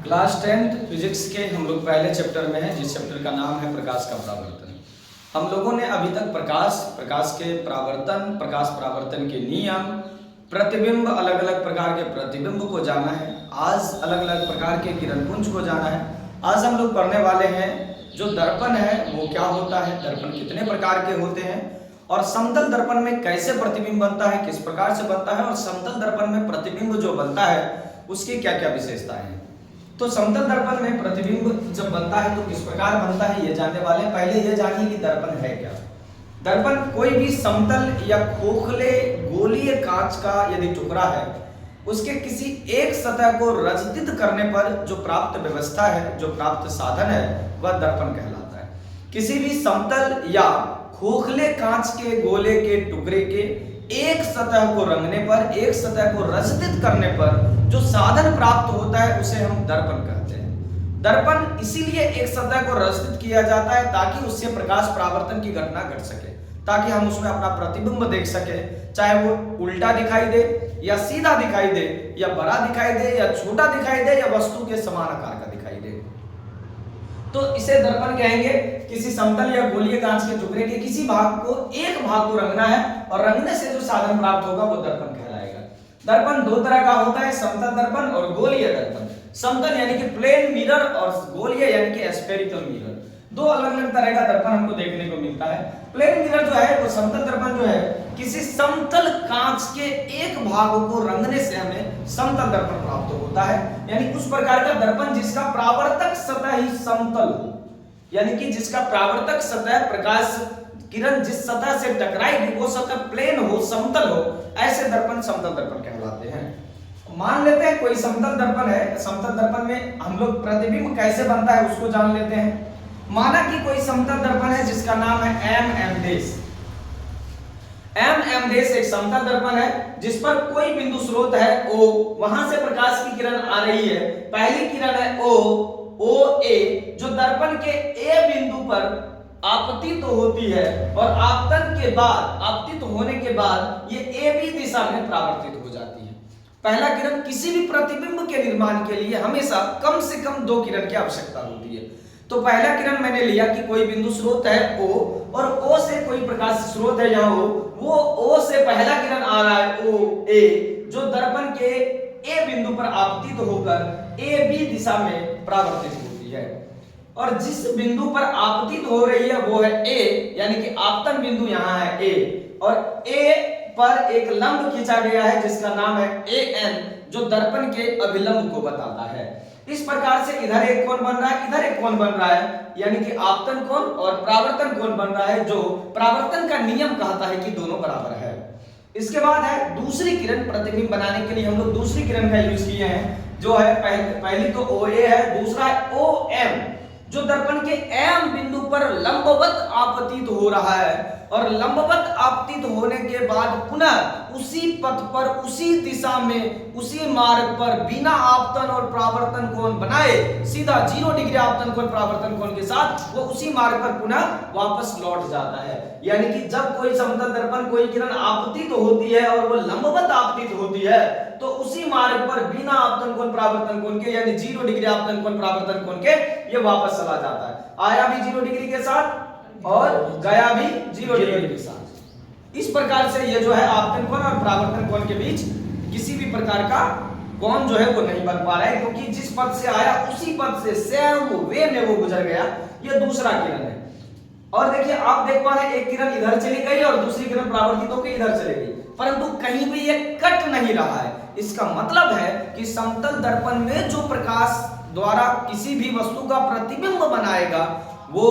Class 10th physics के हम लोग पहले चैप्टर में हैं, जिस चैप्टर का नाम है प्रकाश का परावर्तन। हम लोगों ने अभी तक प्रकाश के परावर्तन के नियम, प्रतिबिंब, अलग अलग प्रकार के प्रतिबिंब को जाना है। आज अलग अलग प्रकार के किरणपुंज को जाना है। आज हम लोग पढ़ने वाले हैं जो दर्पण है वो क्या होता है, दर्पण कितने प्रकार के होते हैं, और समतल दर्पण में कैसे प्रतिबिंब बनता है, किस प्रकार से बनता है, और समतल दर्पण में प्रतिबिंब जो बनता है उसकी क्या क्या विशेषताएं हैं। तो समतल दर्पण में प्रतिबिंब जब बनता है तो किस प्रकार बनता है ये जानने वाले हैं। पहले ये जानिए कि दर्पण है क्या। दर्पण कोई भी समतल या खोखले गोलीय कांच का यदि टुकड़ा है, उसके किसी एक सतह को रचित करने पर जो प्राप्त व्यवस्था है, जो प्राप्त साधन है, वह दर्पण कहलाता है। किसी भी समतल या खोखले कांच के गोले के टुकड़े के एक सतह को रंगने पर, एक सतह को रचित करने पर जो साधन प्राप्त होता है उसे हम दर्पण कहते हैं। दर्पण इसीलिए एक सतह को रचित किया जाता है ताकि उससे प्रकाश परावर्तन की घटना घट सके, ताकि हम उसमें अपना प्रतिबिंब देख सके, चाहे वो उल्टा दिखाई दे या सीधा दिखाई दे या बड़ा दिखाई दे या छोटा दिखाई दे या वस्तु के समान आकार का दिखाई दे। तो इसे दर्पण कहेंगे। किसी समतल या गोलीय कांच के टुकड़े के किसी भाग को, एक भाग को रंगना है और रंगने से जो साधन प्राप्त होगा वो दर्पण कहलाएगा। दर्पण दो तरह का होता है, समतल दर्पण और गोलीय दर्पण। समतल यानी कि प्लेन मिरर और गोलीय यानी कि स्फेरिकल मिरर। दो अलग अलग तरह का दर्पण हमको देखने को मिलता है। प्लेन मिरर जो है वो समतल दर्पण जो है किसी समतल कांच के एक भाग को रंगने से हमें समतल दर्पण प्राप्त होता है। यानी उस प्रकार का दर्पण जिसका परावर्तक सतह ही समतल हो, यानी कि जिसका परावर्तक सतह, प्रकाश किरण जिस सतह से टकराएगी वो सतह प्लेन हो, समतल हो, ऐसे दर्पण समतल दर्पण कहलाते हैं। मान लेते हैं कोई समतल दर्पण है। समतल दर्पण में हम लोग प्रतिबिंब कैसे बनता है उसको जान लेते हैं। माना कि कोई समतल दर्पण है जिसका नाम है एम एम देश एक समतल दर्पण है जिस पर कोई बिंदु स्रोत है O, वहां से प्रकाश की किरण आ रही है। पहली किरण है O A, जो दर्पण के A बिंदु पर आपतित होती है और आपतन के बाद, आपतित होने के बाद ये AB दिशा में परावर्तित हो जाती है। पहला किरण किसी भी प्रतिबिंब के निर्माण के लिए हमेशा कम से कम दो किरण की आवश्यकता होती है। तो पहला किरण मैंने लिया कि कोई बिंदु स्रोत है O और O से कोई प्रकाश स्रोत है यहाँ O, वो O से पहला किरण आ रहा है O A, जो दर्पण के A बिंदु पर आपतित होकर AB दिशा में परावर्तित होती है। और जिस बिंदु पर आपतित हो रही है वो है A, यानी कि आपतन बिंदु यहाँ है A, और A पर एक लंब खींचा गया है जिसका नाम है AN, जो दर्पण के अभिलंब को बताता है। इस प्रकार से इधर एक कोण बन रहा है, इधर एक कोण बन रहा है, यानी कि आपतन कोण और परावर्तन कोण बन रहा है, जो परावर्तन का नियम कहता है कि दोनों बराबर है। इसके बाद है दूसरी किरण। प्रतिबिंब बनाने के लिए हम लोग दूसरी किरण का यूज किए हैं, जो है पहली तो OA है, दूसरा है OM, जो दर्पण के M बिंदु पर लंबवत आपतित हो रहा है। और लंबवत आपतित होने के बाद पुनः उसी पथ पर, उसी दिशा में, उसी मार्ग पर बिना आपतन और परावर्तन कोण बनाए सीधा 0 डिग्री आपतन कोण परावर्तन कोण के साथ वो उसी मार्ग पर पुनः वापस लौट जाता है। यानी कि जब कोई समतल दर्पण, कोई किरण आपतित होती है और वो लंबवत आपतित होती है तो उसी मार्ग पर बिना आपतन कोण परावर्तन कोण के, यानी 0 डिग्री आपतन कोण परावर्तन कोण के, ये वापस चला जाता है। आया भी 0 डिग्री के साथ और गया भी 0 डिग्री के साथ। इस प्रकार से ये जो है आपतन कोण और परावर्तन कोण के बीच किसी भी प्रकार का कोण जो है वो नहीं बन पा रहा है, क्योंकि जिस पथ से आया उसी पथ से सेम वे में वो गुजर गया। ये दूसरा किरण है। और देखिए आप देख पा रहे हैं एक किरण इधर चली गई और दूसरी किरण परावर्तित होकर इधर चली गई, परंतु कहीं भी ये कट नहीं रहा है। इसका मतलब है कि समतल दर्पण में जो प्रकाश द्वारा किसी भी वस्तु का प्रतिबिंब बनाएगा वो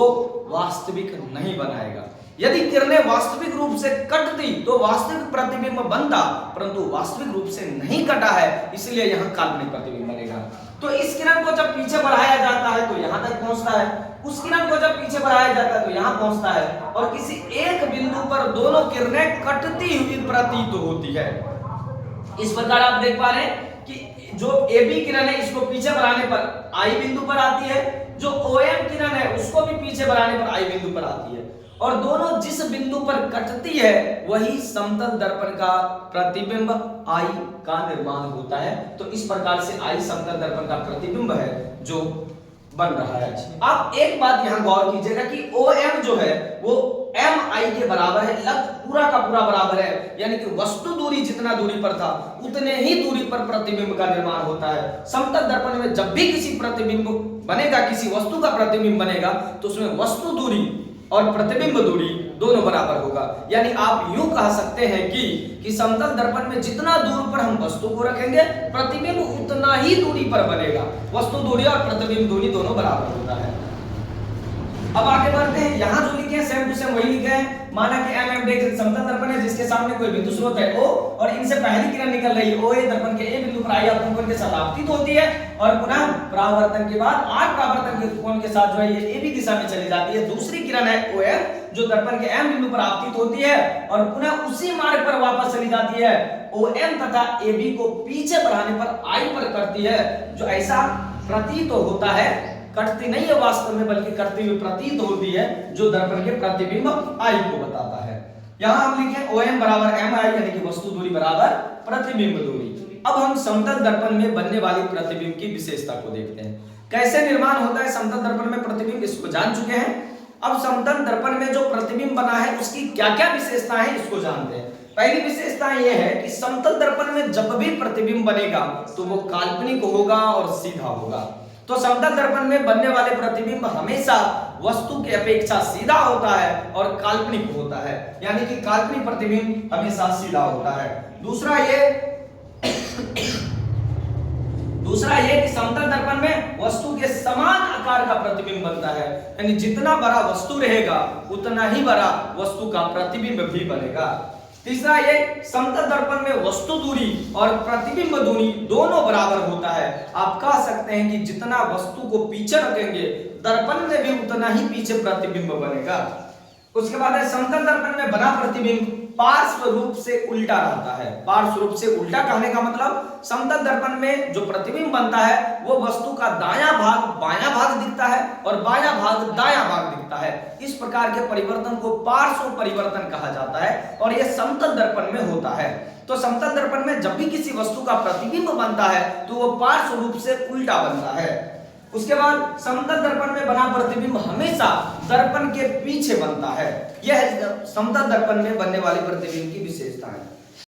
वास्तविक नहीं बनाएगा। यदि किरणें वास्तविक रूप से कटती तो वास्तविक प्रतिबिंब बनता, परंतु वास्तविक रूप से नहीं कटा है, इसलिए यहां काल्पनिक प्रतिबिंब बनेगा। तो इस किरण को जब पीछे बढ़ाया जाता है तो यहां तक पहुंचता है, उस किरण को जब पीछे बढ़ाया जाता है तो यहां पहुंचता है, और किसी एक बिंदु पर दोनों किरणें कटती हुई प्रतीत होती है। इस प्रकार आप देख पा रहे हैं कि जो AB किरण है इसको पीछे बढ़ाने पर I बिंदु पर आती है, जो OM किरण है उसको भी पीछे बढ़ाने पर I बिंदु पर आती है, और दोनों जिस बिंदु पर कटती है वही समतल दर्पण का प्रतिबिंब I का निर्माण होता है। तो इस प्रकार से I समतल दर्पण का प्रतिबिंब है जो बन रहा है। अब एक बात यहां गौर कीजिएगा कि OM जो है वो MI के बराबर है, पूरा का पूरा बराबर है, यानी कि वस्तु दूरी जितना दूरी पर था उतने ही दूरी पर प्रतिबिंब का निर्माण होता है। समतल दर्पण में जब भी किसी प्रतिबिंब बनेगा, किसी वस्तु का प्रतिबिंब बनेगा, तो उसमें वस्तु दूरी और प्रतिबिंब दूरी दोनों बराबर होगा। यानी आप यूं कह सकते हैं कि समतल दर्पण में जितना दूर पर हम वस्तु को रखेंगे, प्रतिबिंब उतना ही दूरी पर बनेगा। वस्तु दूरी और प्रतिबिंब दूरी दोनों बराबर होता है। अब आगे बढ़ते हैं, यहां जो लिखे हैं सेम टू सेम वही लिखे हैं। माना कि MM देख समतल दर्पण है जिसके सामने कोई बिंदु स्रोत है O और इनसे पहली किरण निकल रही है OA दर्पण के A बिंदु पर आई कोण के साथ आपतित होती है और पुनः परावर्तन के बाद 8 परावर्तन के कोण के साथ जो है ये AB दिशा में चली जाती है। दूसरी किरण है OM जो दर्पण के M बिंदु पर आपतित होती है और पुनः उसी मार्ग पर वापस चली जाती है। OM तथा AB को पीछे बढ़ाने पर I पर करती है, जो ऐसा प्रतीत होता है, कटती नहीं है वास्तव में बल्कि करती हुई प्रतीत होती है, जो दर्पण के प्रतिबिंब I को बताता है। यहां हम लिखें OM बराबर MI यानी कि वस्तु दूरी बराबर प्रतिबिंब दूरी। अब हम समतल दर्पण में बनने वाली प्रतिबिंब की विशेषता को देखते हैं। कैसे निर्माण होता है समतल दर्पण में प्रतिबिंब, इसको जान चुके हैं। अब समतल दर्पण में जो प्रतिबिंब बना है उसकी क्या-क्या विशेषताएं हैं इसको जानते हैं। पहली विशेषता यह है कि समतल दर्पण में जब भी प्रतिबिंब बनेगा तो वो काल्पनिक होगा और सीधा होगा। तो समतल दर्पण में बनने वाले प्रतिबिंब हमेशा वस्तु की अपेक्षा सीधा होता है और काल्पनिक होता है, यानी कि काल्पनिक प्रतिबिंब हमेशा सीधा होता है। दूसरा ये कि समतल दर्पण में वस्तु के समान आकार का प्रतिबिंब बनता है, यानी जितना बड़ा वस्तु रहेगा उतना ही बड़ा वस्तु का प्रतिबिंब भी बनेगा। तीसरा ये समतल दर्पण में वस्तु दूरी और प्रतिबिंब दूरी दोनों बराबर होता है। आप कह सकते हैं कि जितना वस्तु को पीछे रखेंगे दर्पण में भी उतना ही पीछे प्रतिबिंब बनेगा। उसके बाद है समतल दर्पण में बना प्रतिबिंब पार्श्व रूप से उल्टा रहता है। पार्श्व रूप से उल्टा कहने का मतलब समतल दर्पण में जो प्रतिबिंब बनता है वो वस्तु का दायां भाग बायां भाग दिखता है और बायां भाग दायां भाग दिखता है। इस प्रकार के परिवर्तन को पार्श्व परिवर्तन कहा जाता है और यह समतल दर्पण में होता है। तो समतल दर्पण में जब भी किसी वस्तु का प्रतिबिंब बनता है तो वो पार्श्व रूप से उल्टा बनता है। उसके बाद समतल दर्पण में बना प्रतिबिंब हमेशा दर्पण के पीछे बनता है। यह समतल दर्पण में बनने वाली प्रतिबिंब की विशेषता है।